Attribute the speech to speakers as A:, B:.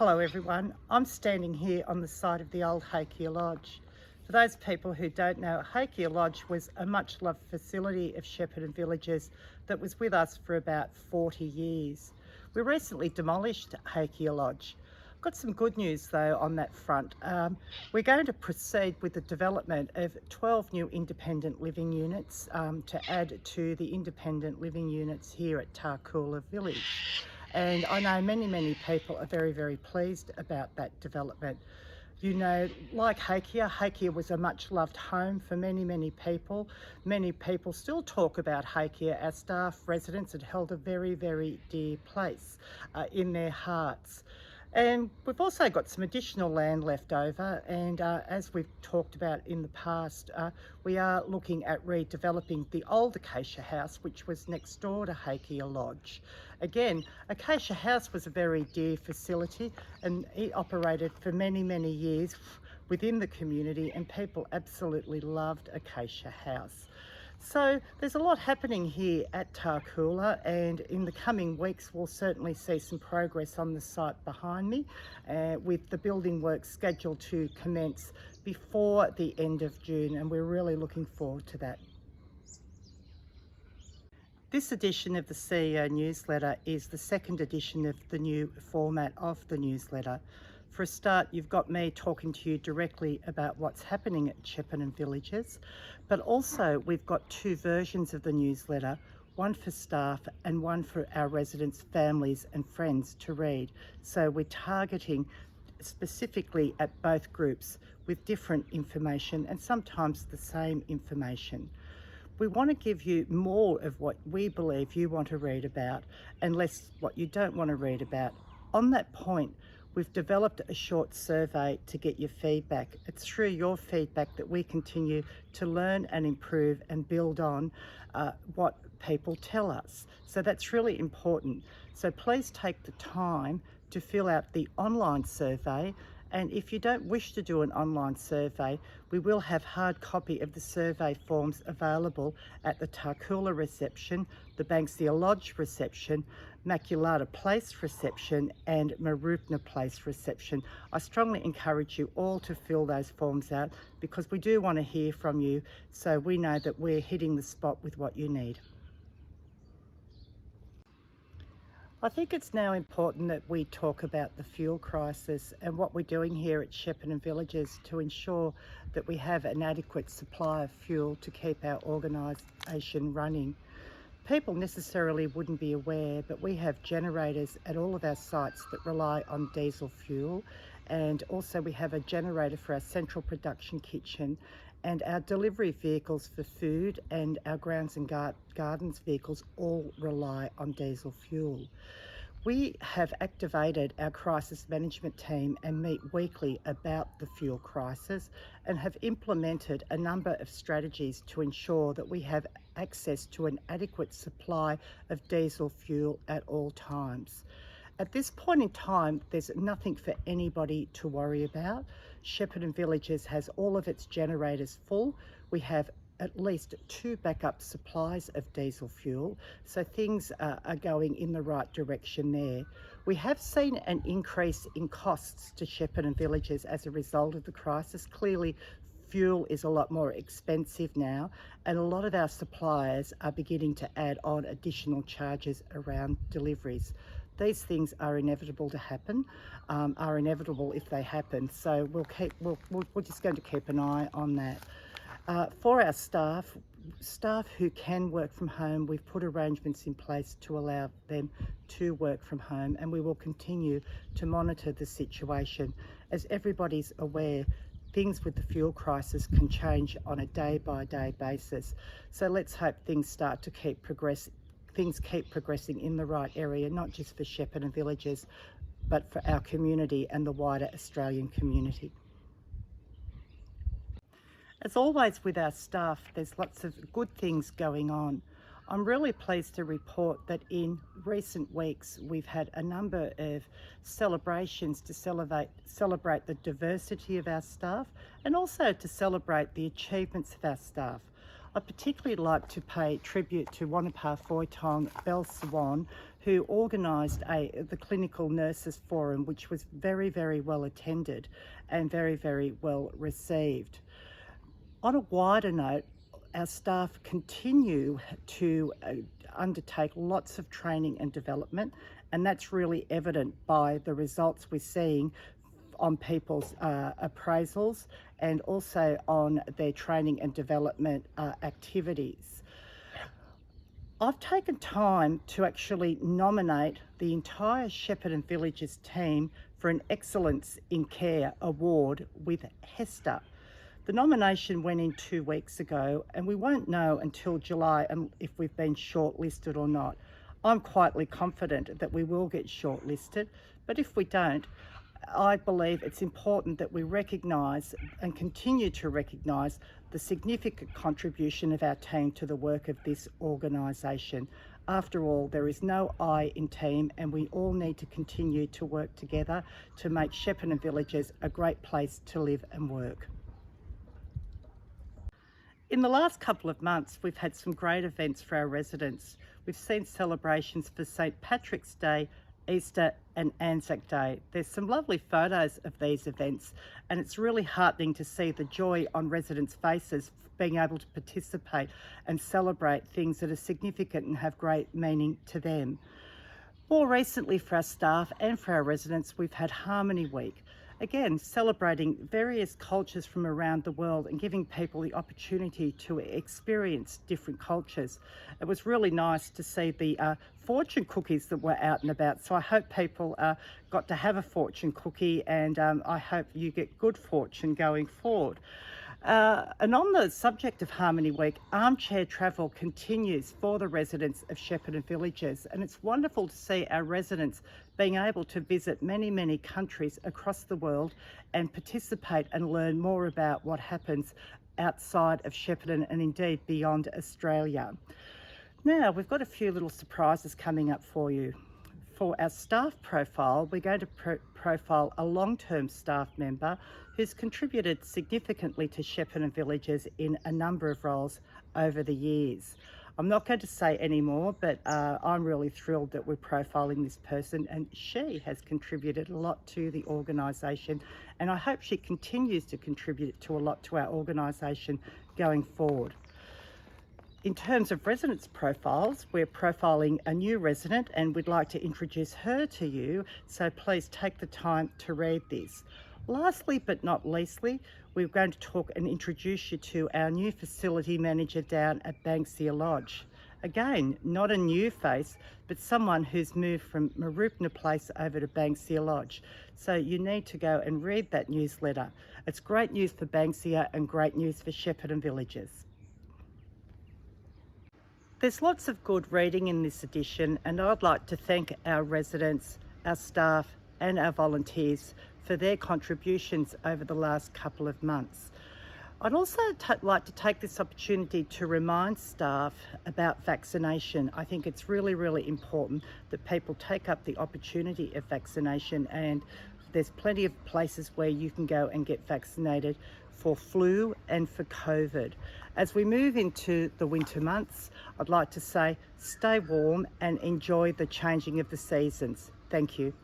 A: Hello everyone, I'm standing here on the site of the old Hakea Lodge. For those people who don't know, Hakea Lodge was a much loved facility of Shepparton Villages that was with us for about 40 years. We recently demolished Hakea Lodge. Got some good news though on that front. We're going to proceed with the development of 12 new independent living units to add to the independent living units here at Tarcoola Village. And I know many people are very pleased about that development. You know, like Hakea was a much loved home for many people. Many people still talk about Hakea. Our staff, residents had held a very dear place in their hearts. And we've also got some additional land left over, and as we've talked about in the past, we are looking at redeveloping the old Acacia House, which was next door to Hakea Lodge. Again, Acacia House was a very dear facility and it operated for many years within the community, and people absolutely loved Acacia House. So there's a lot happening here at Tarcoola, and in the coming weeks we'll certainly see some progress on the site behind me, with the building work scheduled to commence before the end of June, and we're really looking forward to that. This edition of the CEO newsletter is the second edition of the new format of the newsletter. For a start, you've got me talking to you directly about what's happening at Shepparton Villages, but also we've got two versions of the newsletter, one for staff and one for our residents, families and friends to read. So we're targeting specifically at both groups with different information and sometimes the same information. We want to give you more of what we believe you want to read about and less what you don't want to read about. On that point, we've developed a short survey to get your feedback. It's through your feedback that we continue to learn and improve and build on what people tell us. So that's really important. So please take the time to fill out the online survey. And if you don't wish to do an online survey, we will have hard copy of the survey forms available at the Tarcoola reception, the Banksia Lodge reception, Maculata Place reception and Marupna Place reception. I strongly encourage you all to fill those forms out because we do want to hear from you, so we know that we're hitting the spot with what you need. I think it's now important that we talk about the fuel crisis and what we're doing here at Shepparton Villages to ensure that we have an adequate supply of fuel to keep our organisation running. People necessarily wouldn't be aware, but we have generators at all of our sites that rely on diesel fuel, and also we have a generator for our central production kitchen, and our delivery vehicles for food and our grounds and gardens vehicles all rely on diesel fuel. We have activated our crisis management team and meet weekly about the fuel crisis and have implemented a number of strategies to ensure that we have access to an adequate supply of diesel fuel at all times. At this point in time, there's nothing for anybody to worry about. Shepparton Villages has all of its generators full. We have at least 2 backup supplies of diesel fuel, so things are going in the right direction there. We have seen an increase in costs to Shepparton Villages as a result of the crisis. Clearly, fuel is a lot more expensive now, and a lot of our suppliers are beginning to add on additional charges around deliveries. These things are inevitable to happen, are inevitable if they happen, so we're just going to keep an eye on that. For our staff who can work from home, we've put arrangements in place to allow them to work from home, and we will continue to monitor the situation. As everybody's aware, things with the fuel crisis can change on a day-by-day basis, so let's hope things keep progressing in the right area, not just for Shepparton Villages, but for our community and the wider Australian community. As always with our staff, there's lots of good things going on. I'm really pleased to report that in recent weeks we've had a number of celebrations to celebrate the diversity of our staff and also to celebrate the achievements of our staff. I'd particularly like to pay tribute to Wanapa Foitong Belle Swan, who organised the Clinical Nurses Forum, which was very, very well attended and very, very well received. On a wider note, our staff continue to undertake lots of training and development, and that's really evident by the results we're seeing on people's appraisals and also on their training and development activities. I've taken time to actually nominate the entire Shepparton Villages team for an Excellence in Care award with HESTA. The nomination went in 2 weeks ago, and we won't know until July if we've been shortlisted or not. I'm quietly confident that we will get shortlisted, but if we don't, I believe it's important that we recognise and continue to recognise the significant contribution of our team to the work of this organisation. After all, there is no I in team, and we all need to continue to work together to make Shepparton Villages a great place to live and work. In the last couple of months, we've had some great events for our residents. We've seen celebrations for St. Patrick's Day, Easter and Anzac Day. There's some lovely photos of these events, and it's really heartening to see the joy on residents' faces being able to participate and celebrate things that are significant and have great meaning to them. More recently, for our staff and for our residents, we've had Harmony Week. Again, celebrating various cultures from around the world and giving people the opportunity to experience different cultures. It was really nice to see the fortune cookies that were out and about. So I hope people got to have a fortune cookie, and I hope you get good fortune going forward. And on the subject of Harmony Week, armchair travel continues for the residents of Shepparton Villages, and it's wonderful to see our residents being able to visit many, many countries across the world and participate and learn more about what happens outside of Shepparton and indeed beyond Australia. Now, we've got a few little surprises coming up for you. For our staff profile, we're going to profile a long-term staff member who's contributed significantly to Shepparton Villages in a number of roles over the years. I'm not going to say any more, but I'm really thrilled that we're profiling this person, and she has contributed a lot to the organisation, and I hope she continues to contribute to a lot to our organisation going forward. In terms of residents' profiles, we're profiling a new resident and we'd like to introduce her to you, so please take the time to read this. Lastly but not leastly, we're going to talk and introduce you to our new facility manager down at Banksia Lodge. Again, not a new face, but someone who's moved from Marupna Place over to Banksia Lodge. So you need to go and read that newsletter. It's great news for Banksia and great news for Shepparton Villages. There's lots of good reading in this edition, and I'd like to thank our residents, our staff and our volunteers for their contributions over the last couple of months. I'd also like to take this opportunity to remind staff about vaccination. I think it's really, really important that people take up the opportunity of vaccination, and there's plenty of places where you can go and get vaccinated for flu and for COVID. As we move into the winter months, I'd like to say stay warm and enjoy the changing of the seasons. Thank you.